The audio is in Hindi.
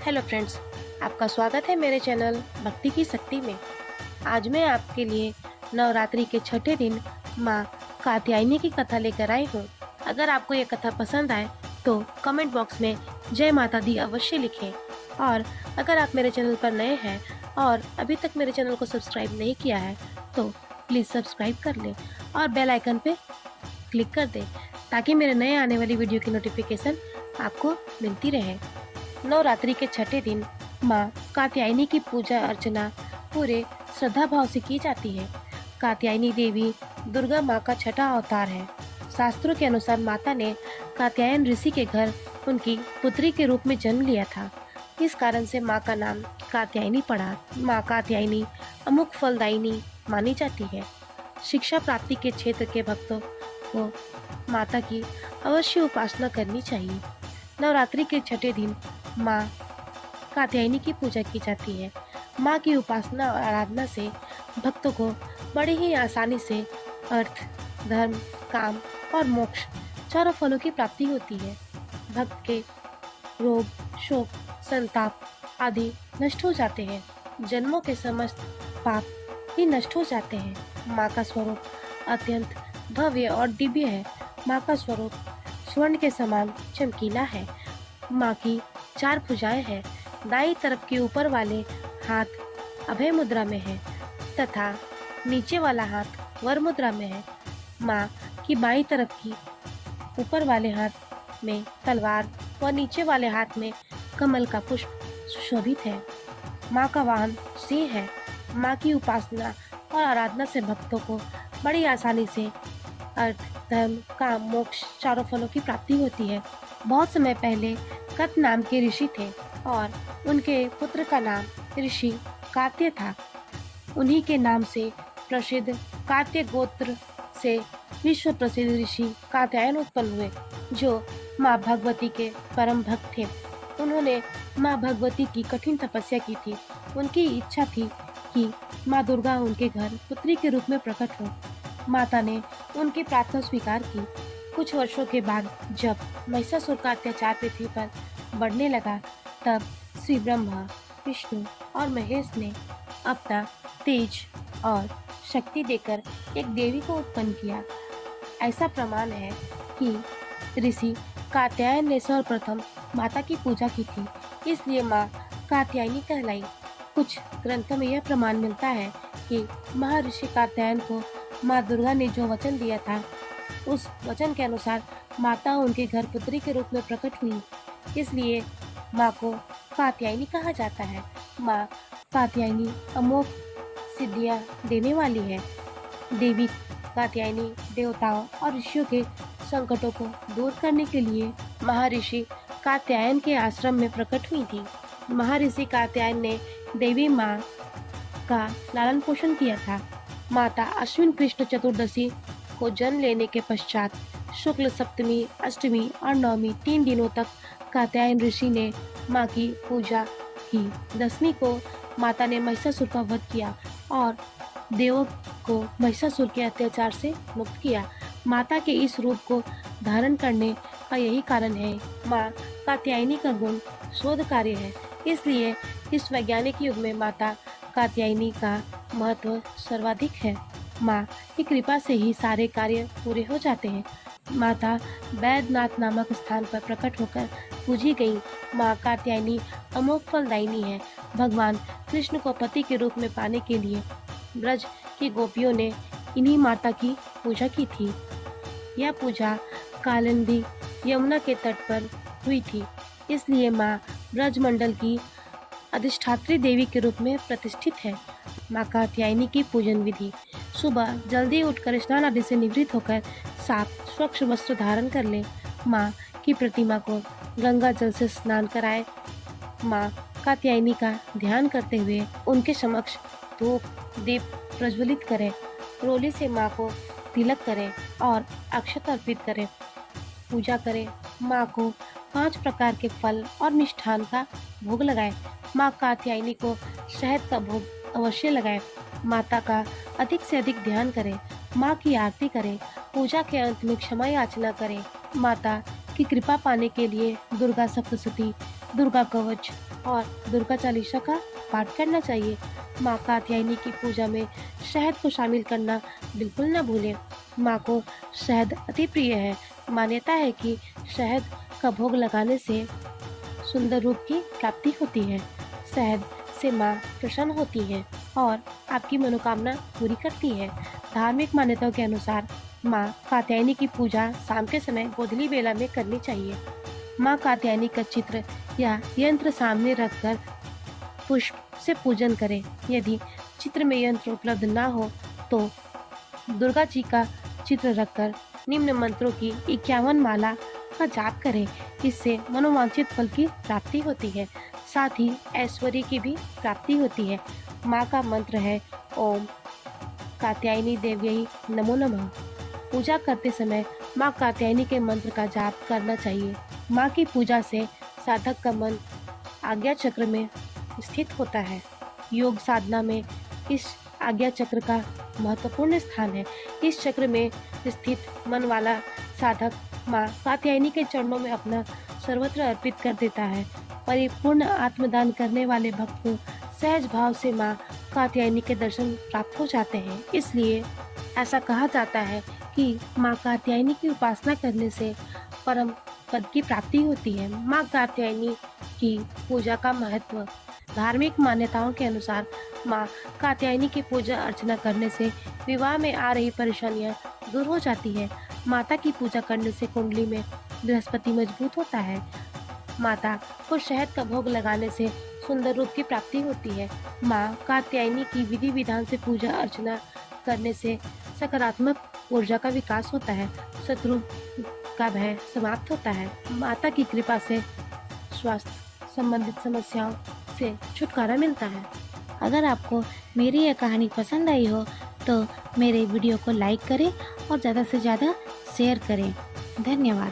हेलो फ्रेंड्स, आपका स्वागत है मेरे चैनल भक्ति की शक्ति में। आज मैं आपके लिए नवरात्रि के छठे दिन माँ कात्यायनी की कथा लेकर आई हूँ। अगर आपको ये कथा पसंद आए तो कमेंट बॉक्स में जय माता दी अवश्य लिखें। और अगर आप मेरे चैनल पर नए हैं और अभी तक मेरे चैनल को सब्सक्राइब नहीं किया है तो प्लीज़ सब्सक्राइब कर लें और बेल आइकन पे क्लिक कर दें ताकि मेरे नए आने वाली वीडियो की नोटिफिकेशन आपको मिलती रहे। नवरात्रि के छठे दिन माँ कात्यायनी की पूजा अर्चना पूरे श्रद्धा भाव से की जाती है। कात्यायनी देवी दुर्गा माँ का छठा अवतार है। शास्त्रों के अनुसार माता ने कात्यायन ऋषि के घर उनकी पुत्री के रूप में जन्म लिया था। इस कारण से माँ का नाम कात्यायनी पड़ा। माँ कात्यायनी अमुक फलदायिनी मानी जाती है। शिक्षा प्राप्ति के क्षेत्र के भक्तों को माता की अवश्य उपासना करनी चाहिए। नवरात्रि के छठे दिन माँ कात्यायनी की पूजा की जाती है। माँ की उपासना और आराधना से भक्तों को बड़ी ही आसानी से अर्थ, धर्म, काम और मोक्ष चारों फलों की प्राप्ति होती है। भक्त के रोग, शोक, संताप आदि नष्ट हो जाते हैं। जन्मों के समस्त पाप भी नष्ट हो जाते हैं। माँ का स्वरूप अत्यंत भव्य और दिव्य है। माँ का स्वरूप स्वर्ण के समान चमकीला है। माँ की 4 भुजाएं हैं। दाईं तरफ के ऊपर वाले हाथ अभय मुद्रा में है तथा नीचे वाला हाथ वर मुद्रा में है। माँ की बाईं तरफ की ऊपर वाले हाथ में तलवार व नीचे वाले हाथ में कमल का पुष्प सुशोभित है। माँ का वाहन सिंह है। माँ की उपासना और आराधना से भक्तों को बड़ी आसानी से अर्थ, धर्म, काम, मोक्ष चारों फलों की प्राप्ति होती है। बहुत समय पहले कत नाम के ऋषि थे और उनके पुत्र का नाम ऋषि कात्य था। उन्हीं के नाम से प्रसिद्ध कात्य गोत्र से विश्व प्रसिद्ध ऋषि कात्यायन उत्पन्न हुए, जो माँ भगवती के परम भक्त थे। उन्होंने माँ भगवती की कठिन तपस्या की थी। उनकी इच्छा थी कि माँ दुर्गा उनके घर पुत्री के रूप में प्रकट हो। माता ने उनकी प्रार्थना स्वीकार की। कुछ वर्षों के बाद जब महिषासुर का अत्याचार पृथ्वी पर बढ़ने लगा, तब श्री ब्रह्मा, विष्णु और महेश ने अपना तेज और शक्ति देकर एक देवी को उत्पन्न किया। ऐसा प्रमाण है कि ऋषि कात्यायन ने सर्वप्रथम माता की पूजा की थी, इसलिए माँ कात्यायनी कहलाई। कुछ ग्रंथों में यह प्रमाण मिलता है कि महर्षि कात्यायन को माँ दुर्गा ने जो वचन दिया था, उस वचन के अनुसार माता उनके घर पुत्री के रूप में प्रकट हुई, इसलिए माँ को कात्यायनी कहा जाता है। माँ कात्यायनी अमोघ सिद्धियाँ देने वाली है। देवी कात्यायनी देवताओं और ऋषियों के संकटों को दूर करने के लिए महर्षि कात्यायन के आश्रम में प्रकट हुई थी। महर्षि कात्यायन ने देवी माँ का लालन पोषण किया था। माता अश्विन कृष्ण चतुर्दशी को जन्म लेने के पश्चात शुक्ल सप्तमी, अष्टमी और नवमी 3 दिनों तक कात्यायन ऋषि ने माँ की पूजा की। दसवीं को माता ने महिषासुर का वध किया और देवों को महिषासुर के अत्याचार से मुक्त किया। माता के इस रूप को धारण करने का यही कारण है। माँ कात्यायनी का गुण शोध कार्य है, इसलिए इस वैज्ञानिक युग में माता कात्यायनी का महत्व सर्वाधिक है। माँ की कृपा से ही सारे कार्य पूरे हो जाते हैं। माता वैद्यनाथ नामक स्थान पर प्रकट होकर पूजी गई माँ कात्यायनी अमोघ फलदायिनी है। भगवान कृष्ण को पति के रूप में पाने के लिए ब्रज की गोपियों ने इन्हीं माता की पूजा की थी। यह पूजा कालिंदी यमुना के तट पर हुई थी, इसलिए माँ ब्रजमंडल की अधिष्ठात्री देवी के रूप में प्रतिष्ठित है। माँ कात्यायनी की पूजन विधि: सुबह जल्दी उठकर स्नान आदि से निवृत्त होकर साफ स्वच्छ वस्त्र धारण कर ले। माँ की प्रतिमा को गंगा जल से स्नान कराए। माँ कात्यायनी का ध्यान करते हुए उनके समक्ष धूप दीप प्रज्वलित करें। रोली से माँ को तिलक करें और अक्षत अर्पित करें। पूजा करें। माँ को 5 प्रकार के फल और मिष्ठान का भोग लगाएं। माँ कात्यायनी को शहद का भोग अवश्य लगाएं। माता का अधिक से अधिक ध्यान करें। माँ की आरती करें। पूजा के अंत में क्षमा याचना करें। माता की कृपा पाने के लिए दुर्गा सप्तशती दुर्गा कवच और दुर्गा चालीसा का पाठ करना चाहिए। माँ कात्यायनी की पूजा में शहद को शामिल करना बिल्कुल न भूलें। माँ को शहद अति प्रिय है। मान्यता है कि शहद का भोग लगाने से सुंदर रूप की प्राप्ति होती है। शहद से माँ प्रसन्न होती है और आपकी मनोकामना पूरी करती है। धार्मिक मान्यताओं के अनुसार माँ कात्यायनी की पूजा शाम के समय गोधूली बेला में करनी चाहिए। माँ कात्यायनी का चित्र या यंत्र सामने रखकर पुष्प से पूजन करें। यदि चित्र में यंत्र उपलब्ध न हो तो दुर्गा जी का चित्र रखकर निम्न मंत्रों की 51 माला का जाप करें। इससे मनोवांछित फल की प्राप्ति होती है, साथ ही ऐश्वर्य की भी प्राप्ति होती है। माँ का मंत्र है ओम कात्यायनी देव्यै नमो नमः। पूजा करते समय माँ कात्यायनी के मंत्र का जाप करना चाहिए। माँ की पूजा से साधक का मन आज्ञा चक्र में स्थित होता है। योग साधना में इस आज्ञा चक्र का महत्वपूर्ण स्थान है। इस चक्र में स्थित मन वाला साधक माँ कात्यायनी के चरणों में अपना सर्वत्र अर्पित कर देता है। परिपूर्ण आत्मदान करने वाले भक्त को सहज भाव से माँ कात्यायनी के दर्शन प्राप्त हो जाते हैं। इसलिए ऐसा कहा जाता है कि माँ कात्यायनी की उपासना करने से परम पद की प्राप्ति होती है। माँ कात्यायनी की पूजा का महत्व। धार्मिक मान्यताओं के अनुसार माँ कात्यायनी की पूजा अर्चना करने से विवाह में आ रही परेशानियाँ दूर हो जाती है। माता की पूजा करने से कुंडली में बृहस्पति मजबूत होता है। माता को शहद का भोग लगाने से सुंदर रूप की प्राप्ति होती है। माँ कात्यायनी की विधि विधान से पूजा अर्चना करने से सकारात्मक ऊर्जा का विकास होता है। शत्रु का भय समाप्त होता है। माता की कृपा से स्वास्थ्य संबंधित समस्याओं से छुटकारा मिलता है। अगर आपको मेरी यह कहानी पसंद आई हो तो मेरे वीडियो को लाइक करें और ज़्यादा से ज़्यादा शेयर करें। धन्यवाद।